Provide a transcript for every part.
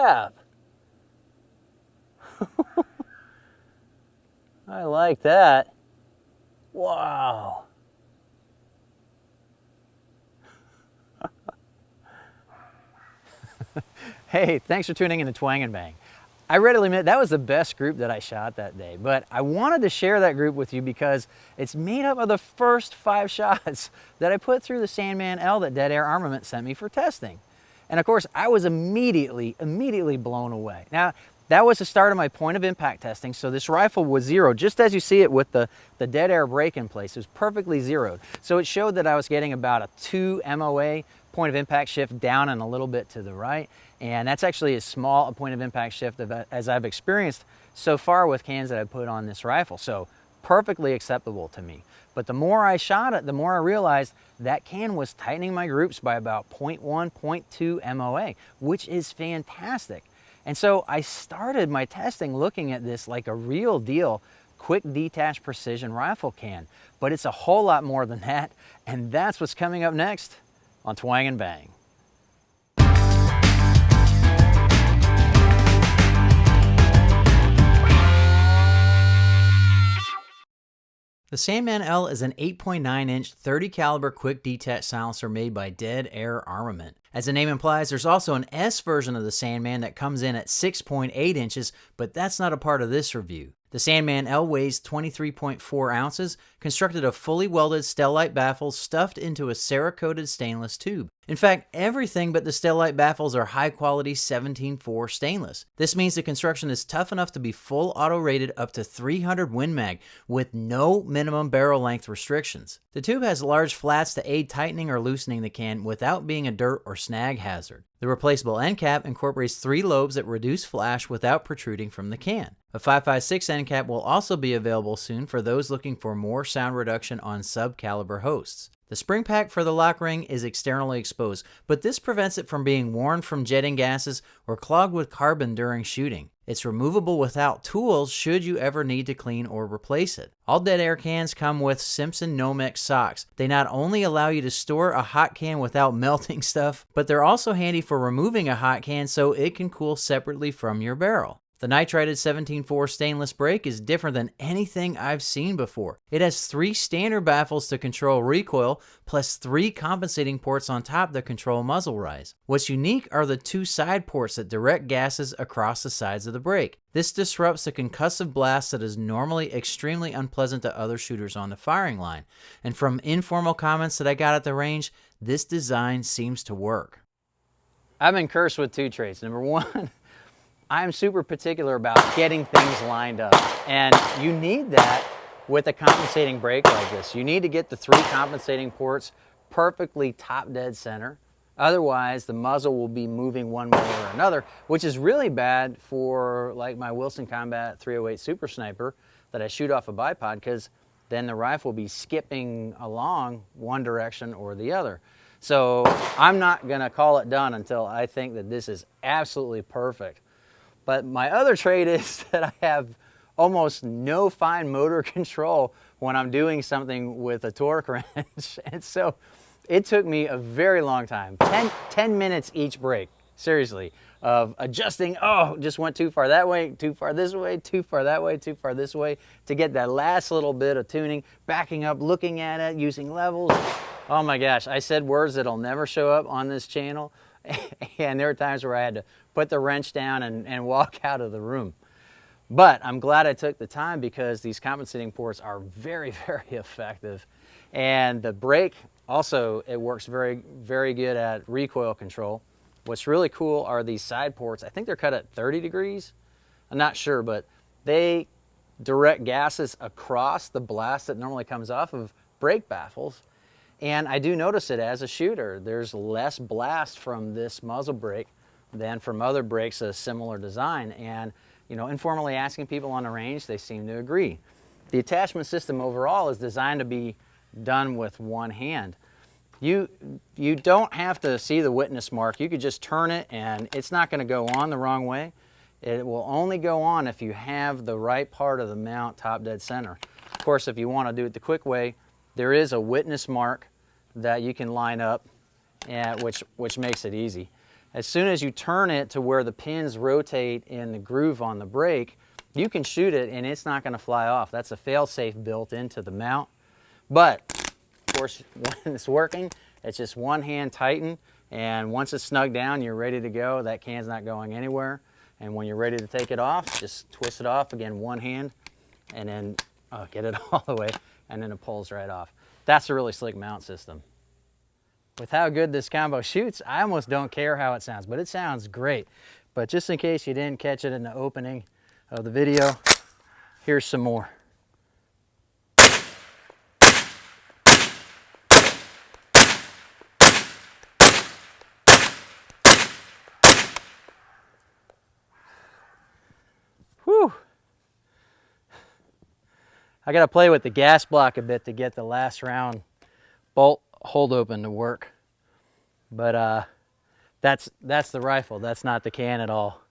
crap. I like that. Wow. Hey, thanks for tuning in to Twang and Bang. I readily admit that was the best group that I shot that day, but I wanted to share that group with you because it's made up of the first 5 shots that I put through the Sandman L that Dead Air Armament sent me for testing. And of course, I was immediately blown away. Now, that was the start of my point of impact testing, so this rifle was zeroed, just as you see it with the Dead Air brake in place. It was perfectly zeroed. So it showed that I was getting about a 2 MOA point of impact shift down and a little bit to the right. And that's actually as small a point of impact shift as I've experienced so far with cans that I've put on this rifle. So perfectly acceptable to me. But the more I shot it, the more I realized that can was tightening my groups by about 0.1, 0.2 MOA, which is fantastic. And so I started my testing looking at this like a real deal quick detach precision rifle can. But it's a whole lot more than that. And that's what's coming up next on Twang and Bang. The Sandman L is an 8.9-inch 30 caliber quick detach silencer made by Dead Air Armament. As the name implies, there's also an S version of the Sandman that comes in at 6.8 inches, but that's not a part of this review. The Sandman L weighs 23.4 ounces, constructed of fully welded Stellite baffles stuffed into a Cerakoted stainless tube. In fact, everything but the Stellite baffles are high-quality 17.4 stainless. This means the construction is tough enough to be full auto-rated up to 300 Win Mag with no minimum barrel length restrictions. The tube has large flats to aid tightening or loosening the can without being a dirt or snag hazard. The replaceable end cap incorporates 3 lobes that reduce flash without protruding from the can. A 5.56 end cap will also be available soon for those looking for more sound reduction on sub-caliber hosts. The spring pack for the lock ring is externally exposed, but this prevents it from being worn from jetting gases or clogged with carbon during shooting. It's removable without tools should you ever need to clean or replace it. All Dead Air cans come with Simpson Nomex socks. They not only allow you to store a hot can without melting stuff, but they're also handy for removing a hot can so it can cool separately from your barrel. The nitrated 17.4 stainless brake is different than anything I've seen before. It has 3 standard baffles to control recoil, plus 3 compensating ports on top that control muzzle rise. What's unique are the 2 side ports that direct gases across the sides of the brake. This disrupts the concussive blast that is normally extremely unpleasant to other shooters on the firing line. And from informal comments that I got at the range, this design seems to work. I've been cursed with 2 traits. Number 1, I'm super particular about getting things lined up, and you need that with a compensating brake like this. You need to get the 3 compensating ports perfectly top dead center. Otherwise, the muzzle will be moving one way or another, which is really bad for like my Wilson Combat 308 Super Sniper that I shoot off a bipod, because then the rifle will be skipping along one direction or the other. So I'm not gonna call it done until I think that this is absolutely perfect. But my other trait is that I have almost no fine motor control when I'm doing something with a torque wrench. And so it took me a very long time, 10 minutes each break, seriously, of adjusting, oh, just went too far that way, too far this way, too far that way, too far this way, to get that last little bit of tuning, backing up, looking at it, using levels. Oh my gosh, I said words that'll never show up on this channel. And there were times where I had to put the wrench down and walk out of the room. But I'm glad I took the time, because these compensating ports are very, very effective. And the brake also, it works very, very good at recoil control. What's really cool are these side ports. I think they're cut at 30 degrees. I'm not sure, but they direct gases across the blast that normally comes off of brake baffles. And I do notice it as a shooter. There's less blast from this muzzle brake than from other brakes of similar design. And, you know, informally asking people on the range, they seem to agree. The attachment system overall is designed to be done with one hand. You don't have to see the witness mark. You could just turn it and it's not going to go on the wrong way. It will only go on if you have the right part of the mount top dead center. Of course, if you want to do it the quick way, there is a witness mark that you can line up, which makes it easy. as soon as you turn it to where the pins rotate in the groove on the brake, you can shoot it and it's not going to fly off. That's a fail-safe built into the mount. But, of course, when it's working, it's just one hand tighten, and once it's snug down, you're ready to go. That can's not going anywhere. And when you're ready to take it off, just twist it off, again, one hand, and then get it all the way, and then it pulls right off. That's a really slick mount system. With how good this combo shoots, I almost don't care how it sounds, but it sounds great. But just in case you didn't catch it in the opening of the video, here's some more. Whew. I gotta play with the gas block a bit to get the last round bolt hold open to work. But that's the rifle, that's not the can at all.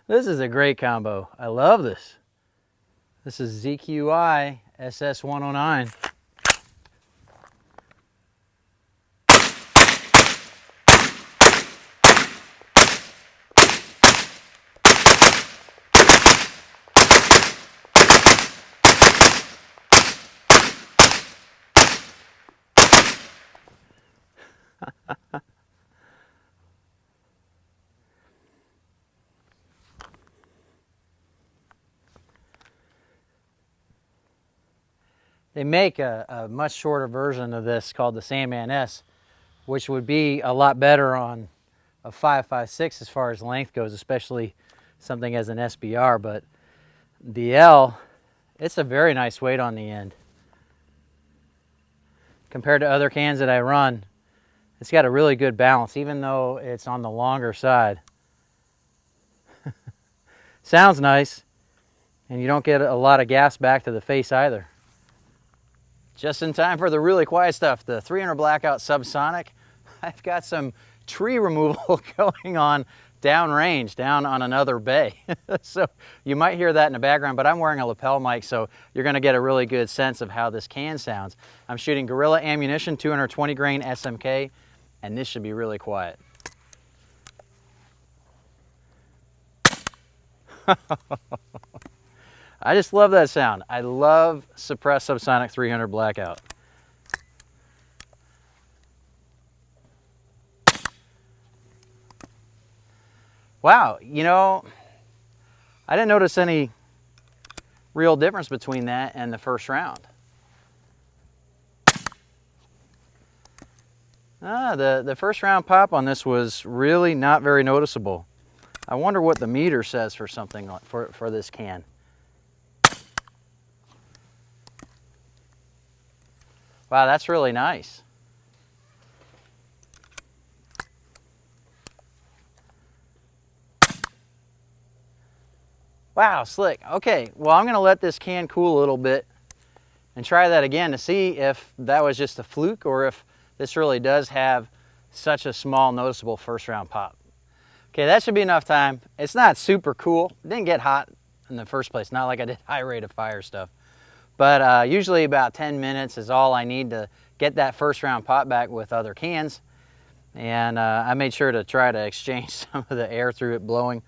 This is a great combo. I love this. This is ZQI SS109. They make a much shorter version of this called the Sandman S, which would be a lot better on a 5.56 as far as length goes, especially something as an SBR. But the L, it's a very nice weight on the end. Compared to other cans that I run, it's got a really good balance, even though it's on the longer side. Sounds nice, and you don't get a lot of gas back to the face either. Just in time for the really quiet stuff, the 300 Blackout Subsonic. I've got some tree removal going on downrange, down on another bay. So you might hear that in the background, but I'm wearing a lapel mic, so you're gonna get a really good sense of how this can sounds. I'm shooting Gorilla Ammunition, 220 grain SMK, and this should be really quiet. I just love that sound. I love suppressed subsonic 300 Blackout. Wow, you know, I didn't notice any real difference between that and the first round. The first round pop on this was really not very noticeable. I wonder what the meter says for something for this can. Wow, that's really nice. Wow, slick. Okay, well, I'm gonna let this can cool a little bit and try that again to see if that was just a fluke or if this really does have such a small noticeable first round pop. Okay, that should be enough time. It's not super cool. It didn't get hot in the first place, not like I did high rate of fire stuff. But usually about 10 minutes is all I need to get that first round pop back with other cans. And I made sure to try to exchange some of the air through it blowing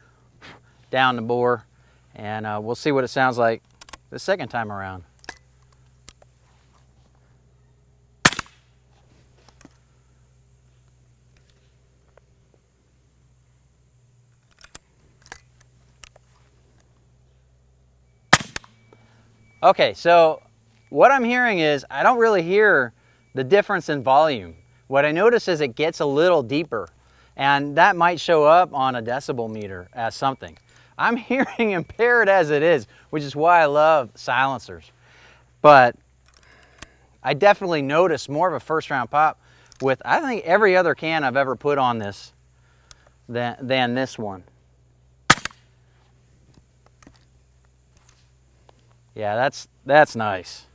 down the bore. And we'll see what it sounds like the second time around. Okay, so what I'm hearing is I don't really hear the difference in volume. What I notice is it gets a little deeper, and that might show up on a decibel meter as something. I'm hearing impaired as it is, which is why I love silencers. But I definitely notice more of a first round pop with, I think, every other can I've ever put on this than this one. Yeah, that's nice.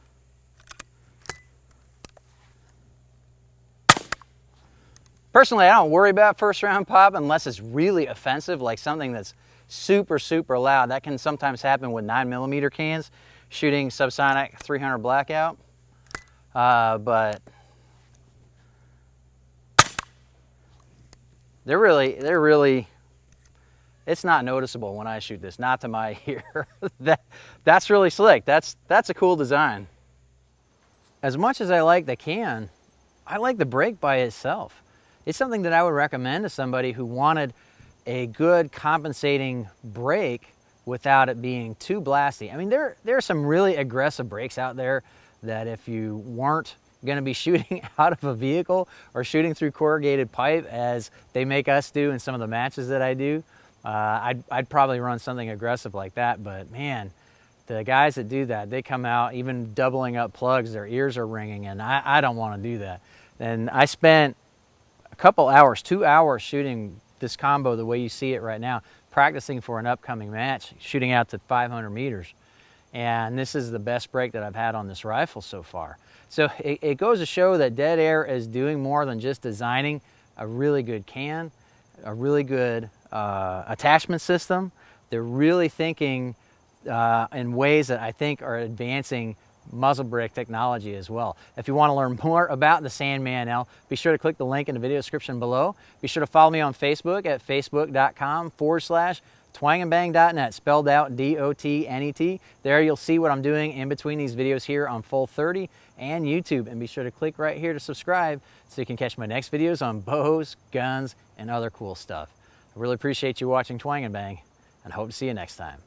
Personally, I don't worry about first round pop unless it's really offensive, like something that's super, super loud. That can sometimes happen with 9mm cans, shooting subsonic 300 Blackout. But they're really, it's not noticeable when I shoot this, not to my ear. That's really slick. That's a cool design. As much as I like the can, I like the brake by itself. It's something that I would recommend to somebody who wanted a good compensating brake without it being too blasty. I mean, there are some really aggressive brakes out there that if you weren't going to be shooting out of a vehicle or shooting through corrugated pipe as they make us do in some of the matches that I do, I'd probably run something aggressive like that. But man, the guys that do that, they come out even doubling up plugs, their ears are ringing, and I don't want to do that. And I spent a couple hours, 2 hours shooting this combo the way you see it right now, practicing for an upcoming match, shooting out to 500 meters. And this is the best brake that I've had on this rifle so far. So it goes to show that Dead Air is doing more than just designing a really good can, a really good attachment system. They're really thinking in ways that I think are advancing muzzle brake technology as well. If you want to learn more about the Sandman L, be sure to click the link in the video description below. Be sure to follow me on Facebook at facebook.com/TWANGnBANG.net, spelled out D-O-T-N-E-T. There you'll see what I'm doing in between these videos here on Full 30 and YouTube. And be sure to click right here to subscribe so you can catch my next videos on bows, guns, and other cool stuff. I really appreciate you watching Twang and Bang, and hope to see you next time.